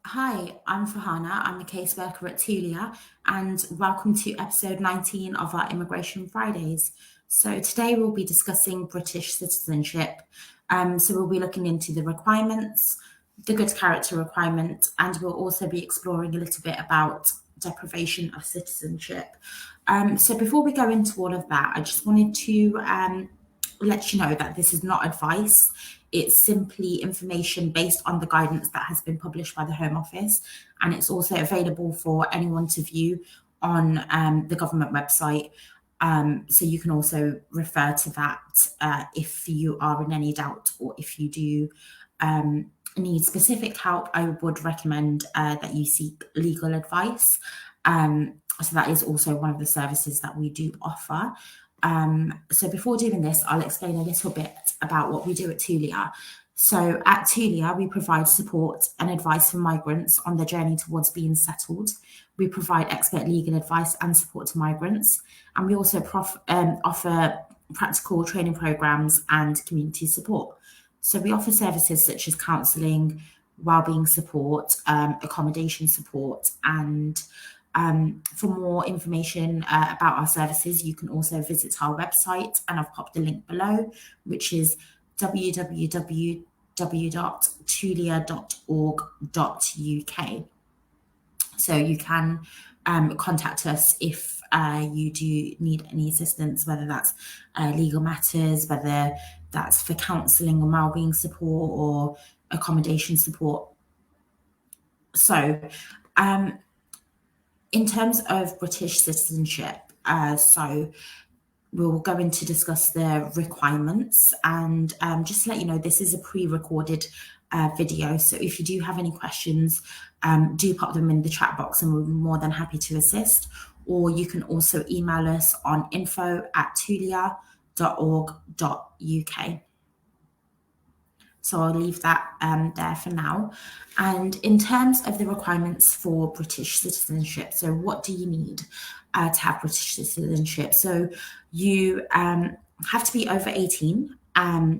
Hi, I'm Farhana. I'm a caseworker at Tulia, and welcome to episode 19 of our Immigration Fridays. So, today we'll be discussing British citizenship. So, we'll be looking into the requirements, the good character requirement, and we'll also be exploring a little bit about deprivation of citizenship. So, before we go into all of that, I just wanted to let you know that this is not advice. It's simply information based on the guidance that has been published by the Home Office, and it's also available for anyone to view on the government website. So you can also refer to that if you are in any doubt or if you do need specific help. I would recommend that you seek legal advice. So that is also one of the services that we do offer. So before doing this, I'll explain a little bit about what we do at Tulia. So at Tulia, we provide support and advice for migrants on their journey towards being settled. We provide expert legal advice and support to migrants, and we also offer practical training programs and community support. So we offer services such as counselling, wellbeing support, accommodation support, and for more information about our services, you can also visit our website, and I've popped the link below, which is www.tulia.org.uk. So you can contact us if you do need any assistance, whether that's legal matters, whether that's for counselling or wellbeing support or accommodation support. So, in terms of British citizenship, so we'll go in to discuss the requirements, and just to let you know, this is a pre-recorded video. So if you do have any questions, do pop them in the chat box and we'll be more than happy to assist. Or you can also email us on info@tulia.org.uk. So I'll leave that there for now. And in terms of the requirements for British citizenship, so what do you need to have British citizenship? So you have to be over 18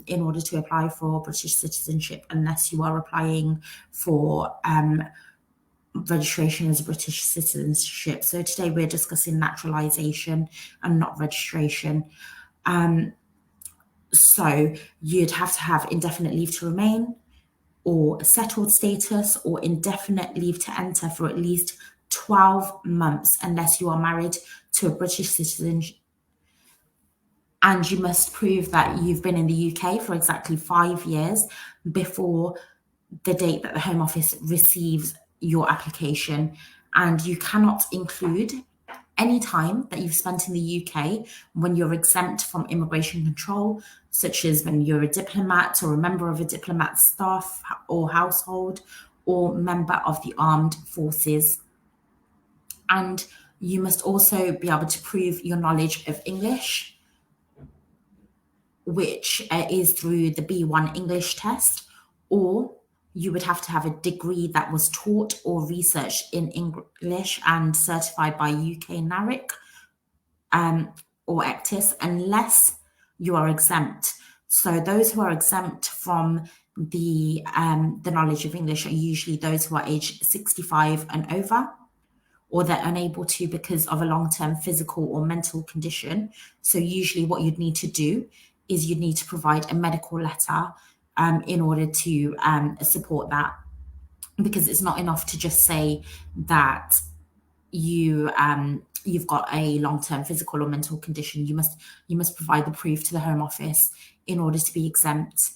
in order to apply for British citizenship, unless you are applying for registration as a British citizenship. So today we're discussing naturalisation and not registration. So you'd have to have indefinite leave to remain, or settled status, or indefinite leave to enter for at least 12 months, unless you are married to a British citizen. And you must prove that you've been in the UK for exactly 5 years before the date that the Home Office receives your application. And you cannot include any time that you've spent in the UK when you're exempt from immigration control, such as when you're a diplomat or a member of a diplomat's staff or household, or member of the armed forces. And you must also be able to prove your knowledge of English, which is through the B1 English test, or you would have to have a degree that was taught or researched in English and certified by UK NARIC or ECTIS, unless you are exempt. So those who are exempt from the knowledge of English are usually those who are aged 65 and over, or they're unable to because of a long-term physical or mental condition. So usually what you'd need to do is you'd need to provide a medical letter in order to support that, because it's not enough to just say that you've got a long-term physical or mental condition. You must provide the proof to the Home Office in order to be exempt.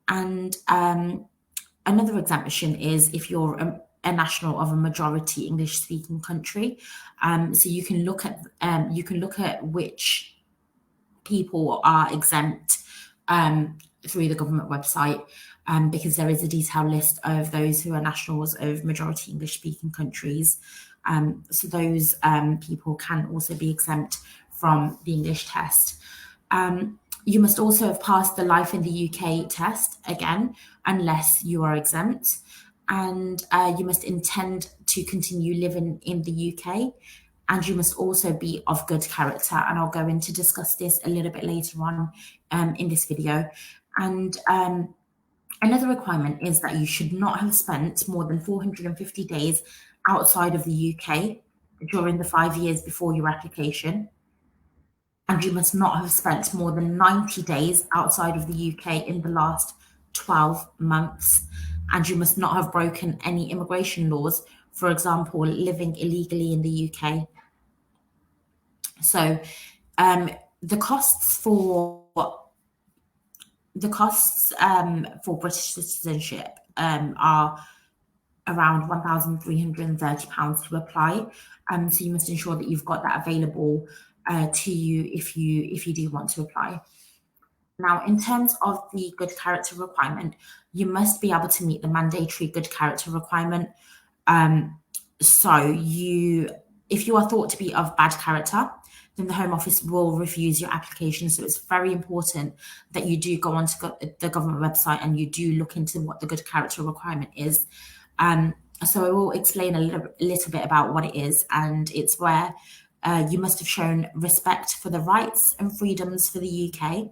And another exemption is if you're a national of a majority English-speaking country. So you can look at which people are exempt through the government website, because there is a detailed list of those who are nationals of majority English-speaking countries. So those people can also be exempt from the English test. You must also have passed the Life in the UK test, again, unless you are exempt. And you must intend to continue living in the UK. And you must also be of good character. And I'll go in to discuss this a little bit later on in this video. And Another requirement is that you should not have spent more than 450 days outside of the UK during the 5 years before your application, and you must not have spent more than 90 days outside of the UK in the last 12 months, and you must not have broken any immigration laws, for example, living illegally in the UK. So, um, the costs for for British citizenship are around £1,330 to apply. So you must ensure that you've got that available to you if you do want to apply. Now, in terms of the good character requirement, you must be able to meet the mandatory good character requirement. Um, so if you are thought to be of bad character, then the Home Office will refuse your application. So it's very important that you do go onto the government website and you do look into what the good character requirement is. So I will explain a little bit about what it is, and it's where you must have shown respect for the rights and freedoms for the UK.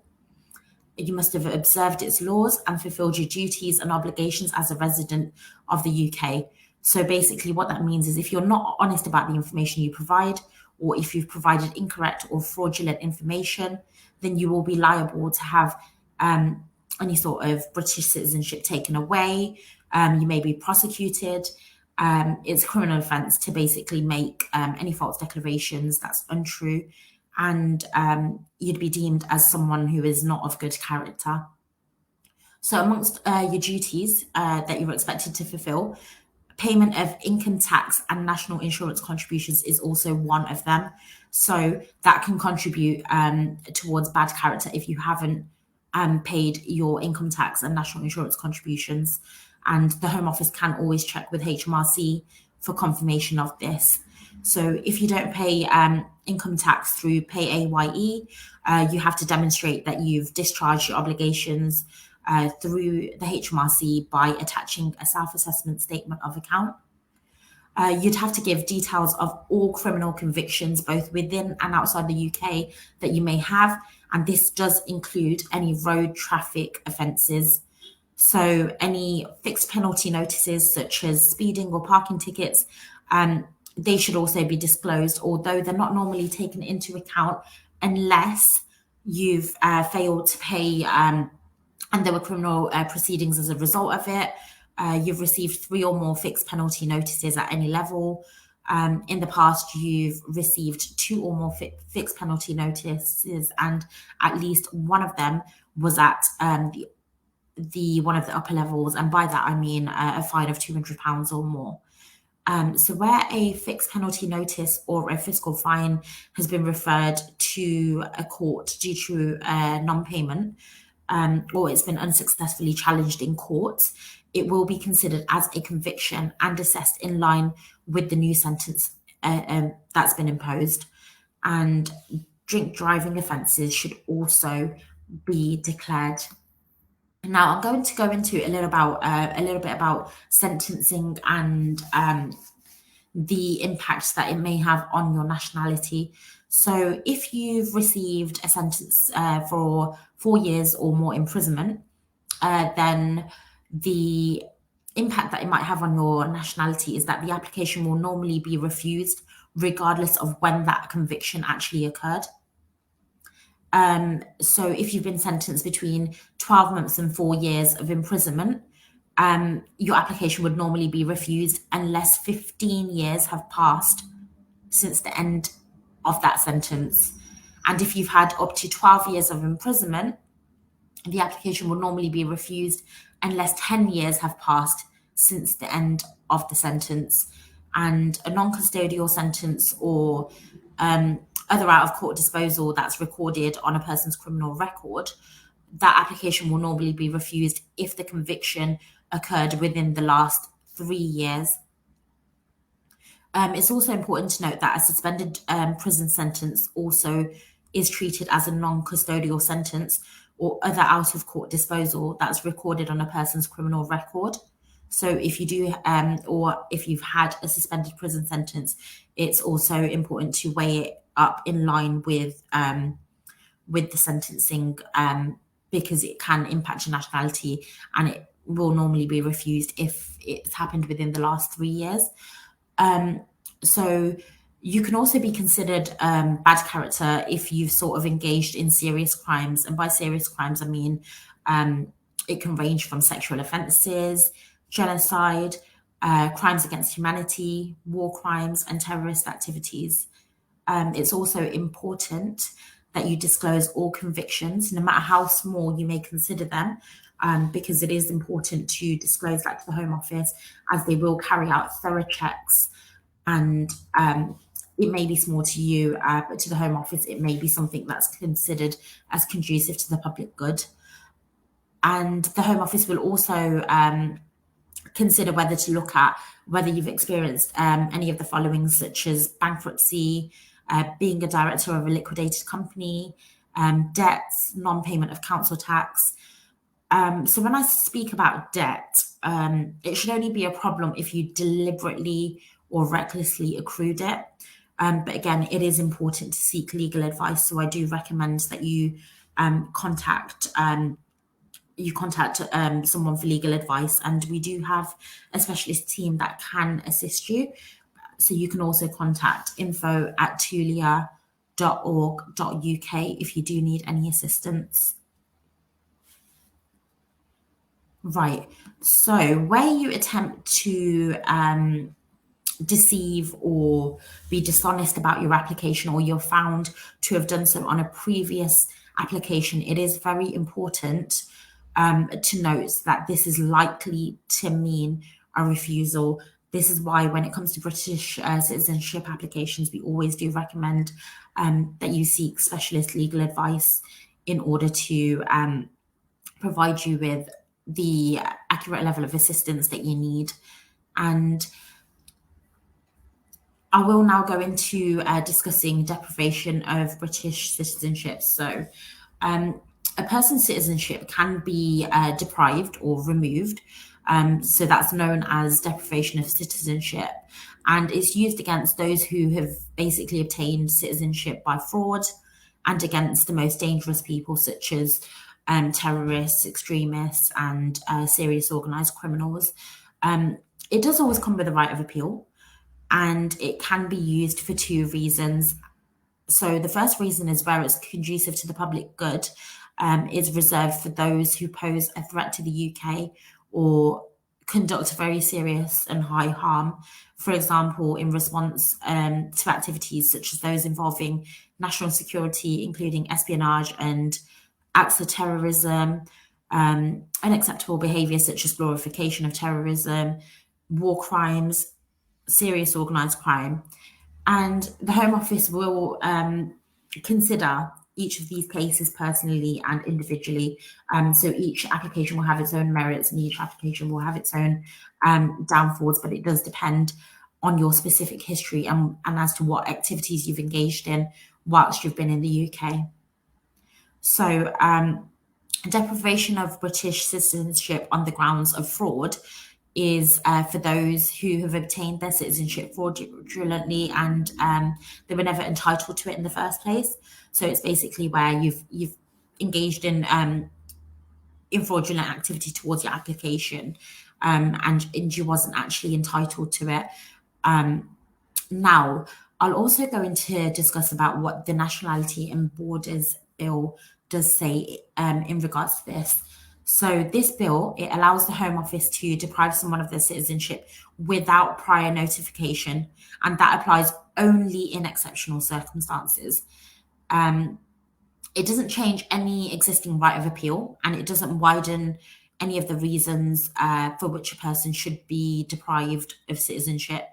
You must have observed its laws and fulfilled your duties and obligations as a resident of the UK. So basically, what that means is if you're not honest about the information you provide, or if you've provided incorrect or fraudulent information, then you will be liable to have any sort of British citizenship taken away. You may be prosecuted. It's a criminal offence to basically make any false declarations that's untrue, and you'd be deemed as someone who is not of good character. So amongst your duties that you're expected to fulfill, payment of income tax and national insurance contributions is also one of them. So that can contribute towards bad character if you haven't paid your income tax and national insurance contributions. And the Home Office can always check with HMRC for confirmation of this. So if you don't pay income tax through PAYE, you have to demonstrate that you've discharged your obligations through the HMRC by attaching a self-assessment statement of account. You'd have to give details of all criminal convictions, both within and outside the UK, that you may have, and this does include any road traffic offences. So any fixed penalty notices, such as speeding or parking tickets, they should also be disclosed, although they're not normally taken into account unless you've failed to pay and there were criminal proceedings as a result of it. You've received 3 or more fixed penalty notices at any level. In the past, you've received 2 or more fixed penalty notices, and at least one of them was at the one of the upper levels, and by that I mean a fine of £200 or more. So where a fixed penalty notice or a fiscal fine has been referred to a court due to non-payment, or it's been unsuccessfully challenged in court, it will be considered as a conviction and assessed in line with the new sentence that's been imposed. And drink driving offences should also be declared. Now, I'm going to go into a little bit about sentencing and the impact that it may have on your nationality. So, if you've received a sentence for 4 years or more imprisonment, then the impact that it might have on your nationality is that the application will normally be refused, regardless of when that conviction actually occurred. So if you've been sentenced between 12 months and 4 years of imprisonment, your application would normally be refused unless 15 years have passed since the end of that sentence. And if you've had up to 12 years of imprisonment, the application will normally be refused unless 10 years have passed since the end of the sentence. And a non-custodial sentence or other out-of-court disposal that's recorded on a person's criminal record, that application will normally be refused if the conviction occurred within the last 3 years. It's also important to note that a suspended prison sentence also is treated as a non-custodial sentence or other out-of-court disposal that's recorded on a person's criminal record. So if you do, or if you've had a suspended prison sentence, it's also important to weigh it up in line with the sentencing, because it can impact your nationality and it will normally be refused if it's happened within the last 3 years. So you can also be considered bad character if you've sort of engaged in serious crimes. And by serious crimes, I mean it can range from sexual offences, genocide, crimes against humanity, war crimes, and terrorist activities. It's also important that you disclose all convictions, no matter how small you may consider them, because it is important to disclose that to the Home Office, as they will carry out thorough checks. And it may be small to you, but to the Home Office, it may be something that's considered as conducive to the public good. And the Home Office will also consider whether to look at whether you've experienced any of the following, such as bankruptcy, being a director of a liquidated company, debts, non-payment of council tax. So when I speak about debt, it should only be a problem if you deliberately or recklessly accrued it. But again, it is important to seek legal advice. So I do recommend that you contact someone for legal advice, and we do have a specialist team that can assist you. So you can also contact info@tulia.org.uk if you do need any assistance. Right. So where you attempt to deceive or be dishonest about your application, or you're found to have done so on a previous application, it is very important to note that this is likely to mean a refusal. This is why when it comes to British citizenship applications, we always do recommend that you seek specialist legal advice in order to provide you with the accurate level of assistance that you need. And I will now go into discussing deprivation of British citizenship. So a person's citizenship can be deprived or removed. So that's known as deprivation of citizenship. And it's used against those who have basically obtained citizenship by fraud, and against the most dangerous people, such as terrorists, extremists, and serious organised criminals. It does always come with a right of appeal, and it can be used for two reasons. So the first reason is where it's conducive to the public good, is reserved for those who pose a threat to the UK or conduct very serious and high harm. For example, in response to activities such as those involving national security, including espionage and acts of terrorism, unacceptable behaviour such as glorification of terrorism, war crimes, serious organised crime. And the Home Office will consider each of these cases personally and individually. So each application will have its own merits, and each application will have its own downfalls, but it does depend on your specific history and as to what activities you've engaged in whilst you've been in the UK. So deprivation of British citizenship on the grounds of fraud is for those who have obtained their citizenship fraudulently, and they were never entitled to it in the first place. So it's basically where you've engaged in fraudulent activity towards your application, and you wasn't actually entitled to it. Now, I'll also go into discuss about what the Nationality and Borders Bill does say in regards to this. So this bill, it allows the Home Office to deprive someone of their citizenship without prior notification, and that applies only in exceptional circumstances. It doesn't change any existing right of appeal, and it doesn't widen any of the reasons for which a person should be deprived of citizenship.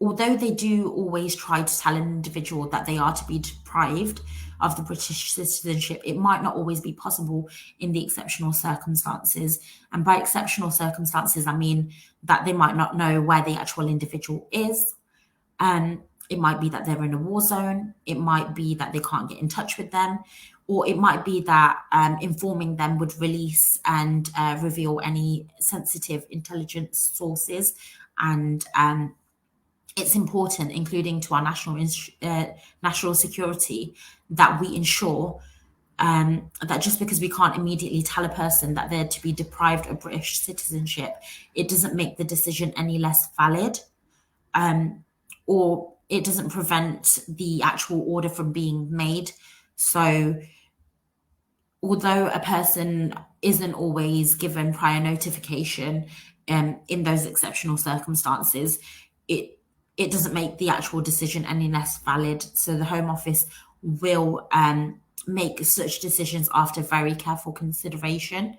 Although they do always try to tell an individual that they are to be deprived of the British citizenship, it might not always be possible in the exceptional circumstances. And by exceptional circumstances, I mean that they might not know where the actual individual is. It might be that they're in a war zone. It might be that they can't get in touch with them. Or it might be that informing them would release and reveal any sensitive intelligence sources. And it's important, including to our national security, that we ensure that just because we can't immediately tell a person that they're to be deprived of British citizenship, it doesn't make the decision any less valid, or it doesn't prevent the actual order from being made. So although a person isn't always given prior notification in those exceptional circumstances, it it doesn't make the actual decision any less valid. So the Home Office will make such decisions after very careful consideration.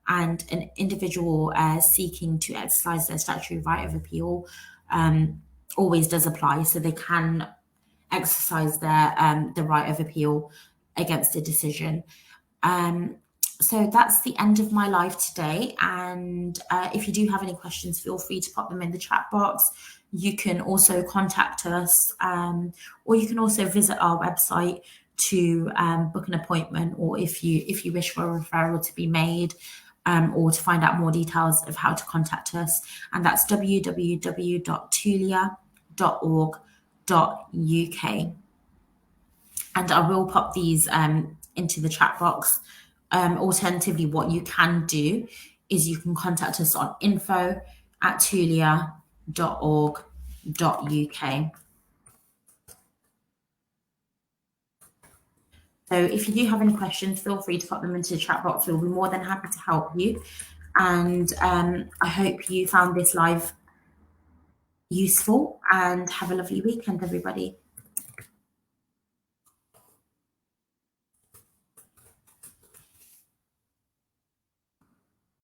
And an individual seeking to exercise their statutory right of appeal always does apply, so they can exercise their the right of appeal against a decision. Um, so that's the end of my live today. And if you do have any questions, feel free to pop them in the chat box. You can also contact us, or you can also visit our website to book an appointment, or if you wish for a referral to be made, or to find out more details of how to contact us. And that's www.tulia.org.uk. And I will pop these into the chat box. Alternatively, what you can do is you can contact us on info@tulia.org.uk. So if you do have any questions, feel free to pop them into the chat box. We'll be more than happy to help you. And I hope you found this live useful, and have a lovely weekend, everybody.